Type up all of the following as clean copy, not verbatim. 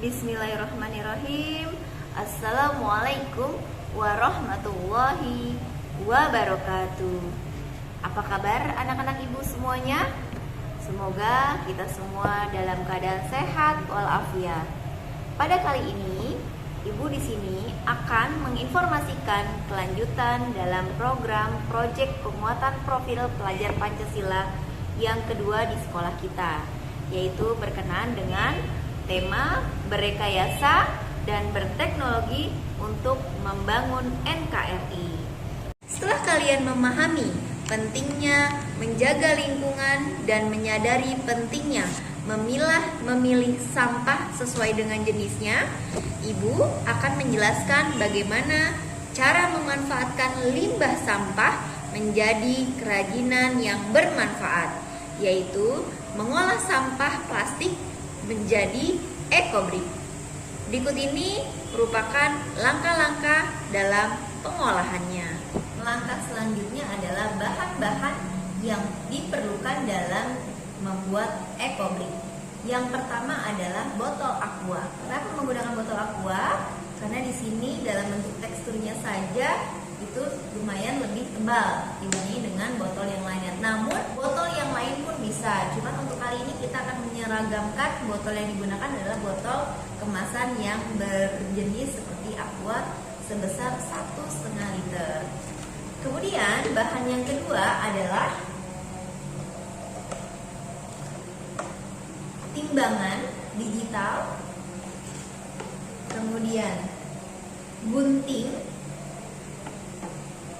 Bismillahirrahmanirrahim. Assalamualaikum warahmatullahi wabarakatuh. Apa kabar anak-anak ibu semuanya? Semoga kita semua dalam keadaan sehat walafiat. Pada kali ini, ibu di sini akan menginformasikan kelanjutan dalam program proyek penguatan profil pelajar Pancasila yang kedua di sekolah kita, yaitu berkenaan dengan tema berrekayasa dan berteknologi untuk membangun NKRI. Setelah kalian memahami pentingnya menjaga lingkungan dan menyadari pentingnya memilih sampah sesuai dengan jenisnya, ibu akan menjelaskan bagaimana cara memanfaatkan limbah sampah menjadi kerajinan yang bermanfaat, yaitu mengolah sampah plastik menjadi ekobrik. Berikut ini merupakan langkah-langkah dalam pengolahannya. Langkah selanjutnya adalah bahan-bahan yang diperlukan dalam membuat ekobrik. Yang pertama adalah botol aqua. Kenapa menggunakan botol aqua? Karena di sini dalam bentuk teksturnya saja itu lumayan lebih tebal dibanding dengan botol yang lainnya. Namun botol yang lain pun bisa. Cuma untuk kali ini kita akan menyeragamkan botol yang digunakan adalah botol kemasan yang berjenis seperti aqua sebesar 1,5 liter. Kemudian bahan yang kedua adalah timbangan digital, kemudian gunting,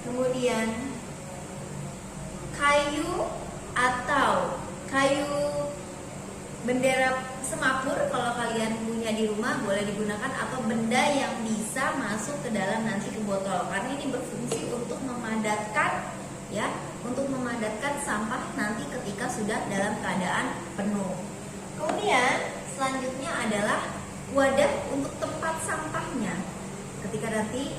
kemudian kayu atau kayu bendera semapur kalau kalian punya di rumah boleh digunakan, atau benda yang bisa masuk ke dalam nanti ke botol, karena ini berfungsi untuk memadatkan untuk memadatkan sampah nanti ketika sudah dalam keadaan penuh. Kemudian selanjutnya adalah wadah untuk tempat sampahnya. Ketika nanti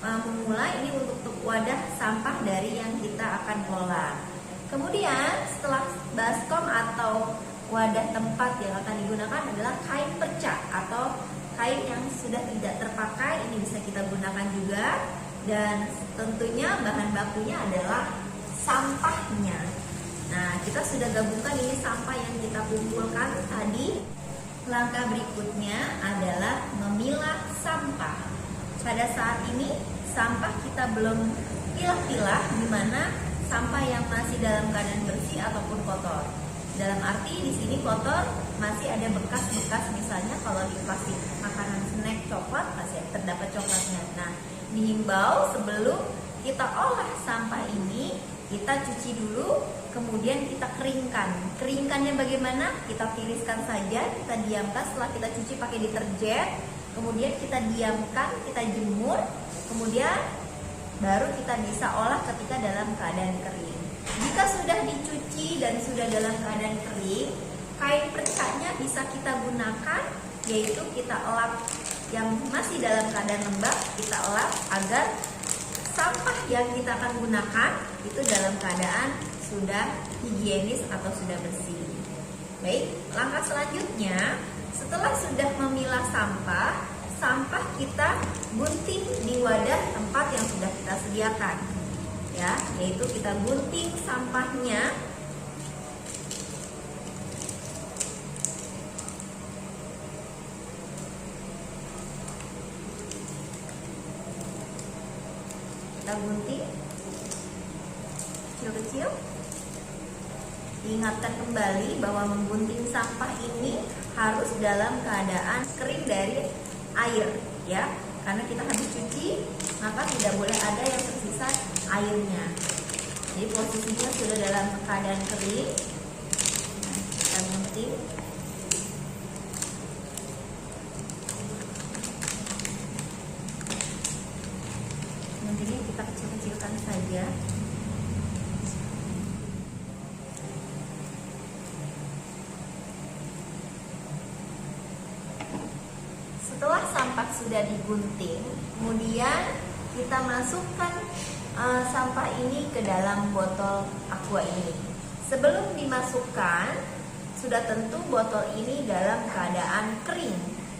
memulai, ini untuk wadah sampah dari yang kita akan kelola. Kemudian setelah baskom atau wadah tempat yang akan digunakan adalah kain perca atau kain yang sudah tidak terpakai, ini bisa kita gunakan juga. Dan tentunya bahan bakunya adalah sampahnya. Nah, kita sudah gabungkan ini sampah yang kita kumpulkan tadi. Langkah berikutnya adalah memilah sampah. Pada saat ini sampah kita belum pilah-pilah, di mana sampah yang masih dalam keadaan bersih ataupun kotor. Dalam arti di sini kotor, masih ada bekas-bekas, misalnya kalau di plastik makanan snack coklat masih terdapat coklatnya. Nah, dihimbau sebelum kita olah sampah ini, kita cuci dulu, kemudian kita keringkan. Keringkannya bagaimana? Kita tiriskan saja, kita diamkan. Setelah kita cuci pakai deterjen, kemudian kita diamkan, kita jemur, kemudian baru kita bisa olah ketika dalam keadaan kering. Jika sudah dicuci dan sudah dalam keadaan kering, kain percanya bisa kita gunakan, yaitu kita elap yang masih dalam keadaan lembab, kita elap agar sampah yang kita akan gunakan itu dalam keadaan sudah higienis atau sudah bersih. Baik, langkah selanjutnya setelah sudah memilah sampah, sampah kita gunting di wadah tempat yang sudah kita sediakan, yaitu kita gunting sampahnya. Kita gunting kecil-kecil. Diingatkan kembali bahwa menggunting sampah ini harus dalam keadaan kering dari air, karena kita habis cuci, maka tidak boleh ada yang tersisa airnya. Jadi posisinya sudah dalam keadaan kering. Nah, kita gunting. Guntingnya kita kecil-kecilkan saja. Setelah sampah sudah digunting, kemudian kita masukkan sampah ini ke dalam botol aqua ini. Sebelum dimasukkan, sudah tentu botol ini dalam keadaan kering.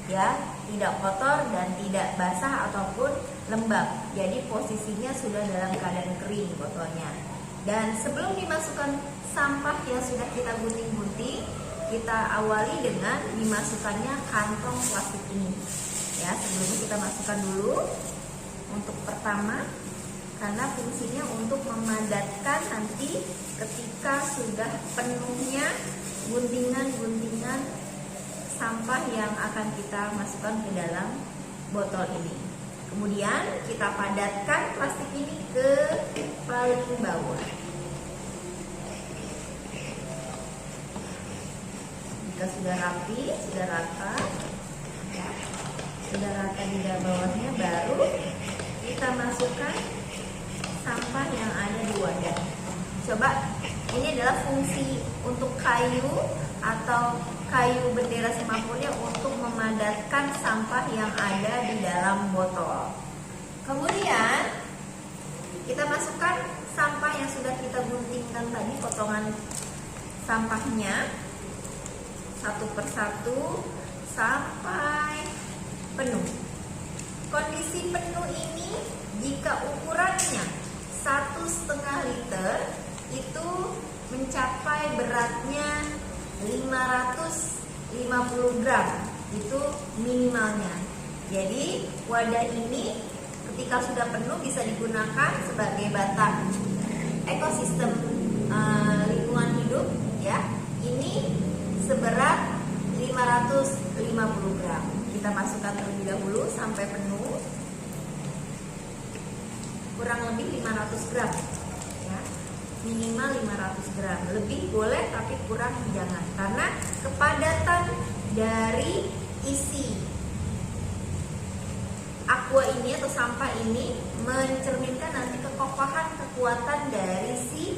ya, tidak kotor dan tidak basah ataupun lembab. Jadi posisinya sudah dalam keadaan kering botolnya. Dan sebelum dimasukkan sampah yang sudah kita gunting-gunting, kita awali dengan dimasukkannya kantong plastik ini. Ya, sebelumnya kita masukkan dulu untuk pertama, karena fungsinya untuk memadatkan nanti ketika sudah penuhnya guntingan-guntingan sampah yang akan kita masukkan ke dalam botol ini. Kemudian kita padatkan plastik ini ke paling bawah. Jika sudah rapi, sudah rata, ya, sudah rata di bawahnya, baru kita masukkan sampah yang ada di wadah. Coba, ini adalah fungsi untuk kayu atau kayu bendera semapurnya untuk memadatkan sampah yang ada di dalam botol. Kemudian kita masukkan sampah yang sudah kita guntingkan tadi, potongan sampahnya satu persatu sampai penuh. Kondisi penuh ini jika ukurannya 1,5 liter itu mencapai beratnya 550 gram, itu minimalnya. Jadi wadah ini ketika sudah penuh bisa digunakan sebagai batang ekosistem lingkungan hidup, ya. Ini seberat 550 gram. Kita masukkan terlebih dahulu sampai penuh, kurang lebih 500 gram, ya. Minimal 500 gram, lebih boleh tapi kurang jangan, karena kepadatan dari isi aqua ini atau sampah ini mencerminkan nanti kekokohan, kekuatan dari si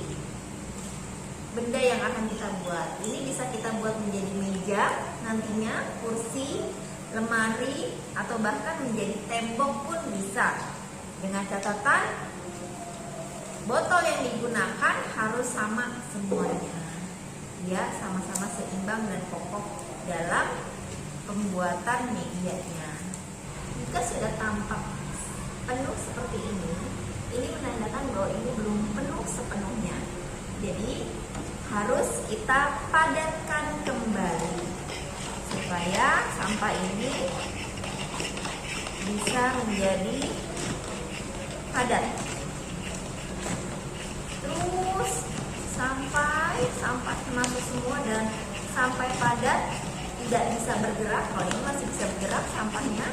benda yang akan kita buat. Ini bisa kita buat menjadi meja nantinya, kursi, lemari, atau bahkan menjadi tembok pun bisa, dengan catatan botol yang digunakan harus sama semuanya, ya, sama-sama seimbang dan kokoh dalam pembuatan medianya. Jika sudah tampak penuh seperti ini menandakan bahwa ini belum penuh sepenuhnya. Jadi harus kita padatkan kembali supaya sampah ini bisa menjadi padat. Terus sampai sampah masuk semua dan sampai padat, tidak bisa bergerak. Kalau ini masih bisa bergerak sampahnya,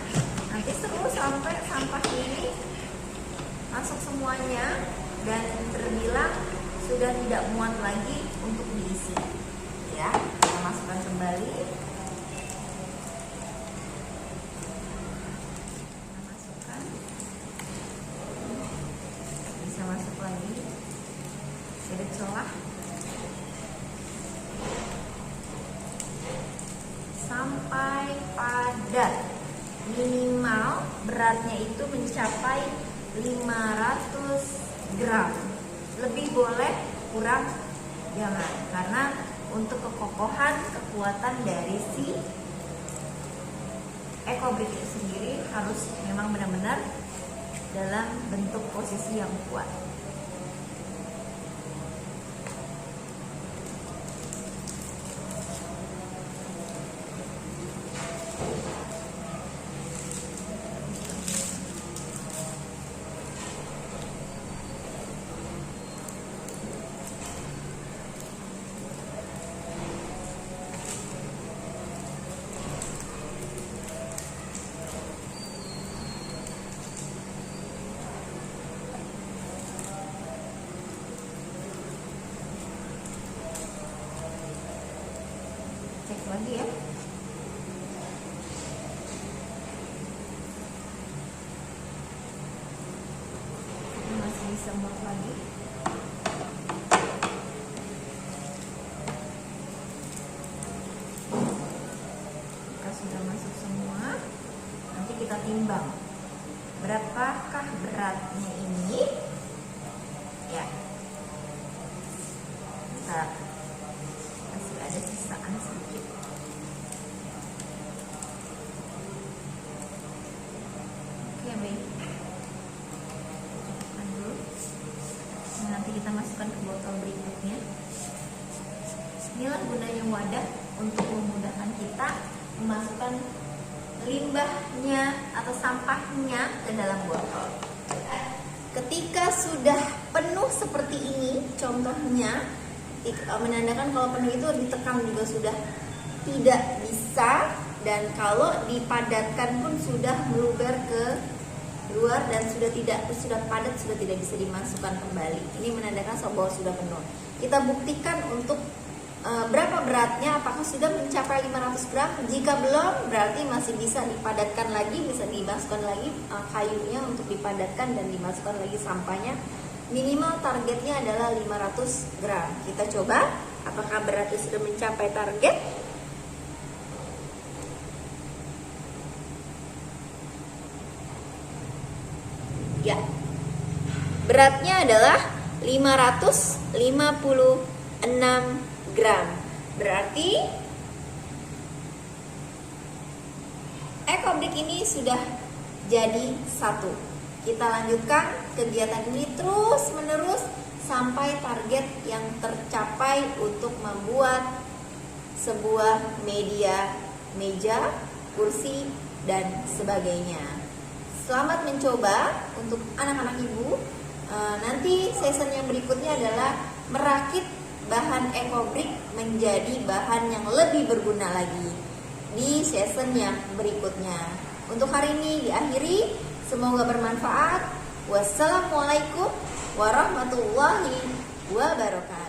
nanti terus sampai sampah ini masuk semuanya dan terbilang sudah tidak muat lagi untuk diisi. Ya, kita masukkan kembali. Masukkan, bisa masuk lagi. Sedikit celah sampai padat. Minimal beratnya itu mencapai 500 gram. Lebih boleh, kurang jangan, karena untuk kekokohan, kekuatan dari si EcoBrick itu sendiri harus memang benar-benar dalam bentuk posisi yang kuat. Cek lagi ya. Ini masih bisa muat lagi. Jika sudah masuk semua, nanti kita timbang berapakah beratnya ini, ya. Bentar, masih ada sisaan sedikit. dimasukkan ke botol berikutnya. Inilah gunanya wadah, untuk memudahkan kita memasukkan limbahnya atau sampahnya ke dalam botol. Ketika sudah penuh seperti ini, contohnya menandakan kalau penuh itu ditekan juga sudah tidak bisa, dan kalau dipadatkan pun sudah meluber ke luar dan sudah padat, sudah tidak bisa dimasukkan kembali. Ini menandakan bahwa sudah penuh. Kita buktikan untuk berapa beratnya, apakah sudah mencapai 500 gram. Jika belum, berarti masih bisa dipadatkan lagi, bisa dimasukkan lagi kayunya untuk dipadatkan dan dimasukkan lagi sampahnya. Minimal targetnya adalah 500 gram. Kita coba apakah beratnya sudah mencapai target. Ya, beratnya adalah 556 gram. Berarti ekobrik ini sudah jadi satu. Kita lanjutkan kegiatan ini terus menerus sampai target yang tercapai untuk membuat sebuah meja, kursi, dan sebagainya. Selamat mencoba untuk anak-anak ibu. Nanti season yang berikutnya adalah merakit bahan ekobrik menjadi bahan yang lebih berguna lagi di season yang berikutnya. Untuk hari ini diakhiri, semoga bermanfaat. Wassalamualaikum warahmatullahi wabarakatuh.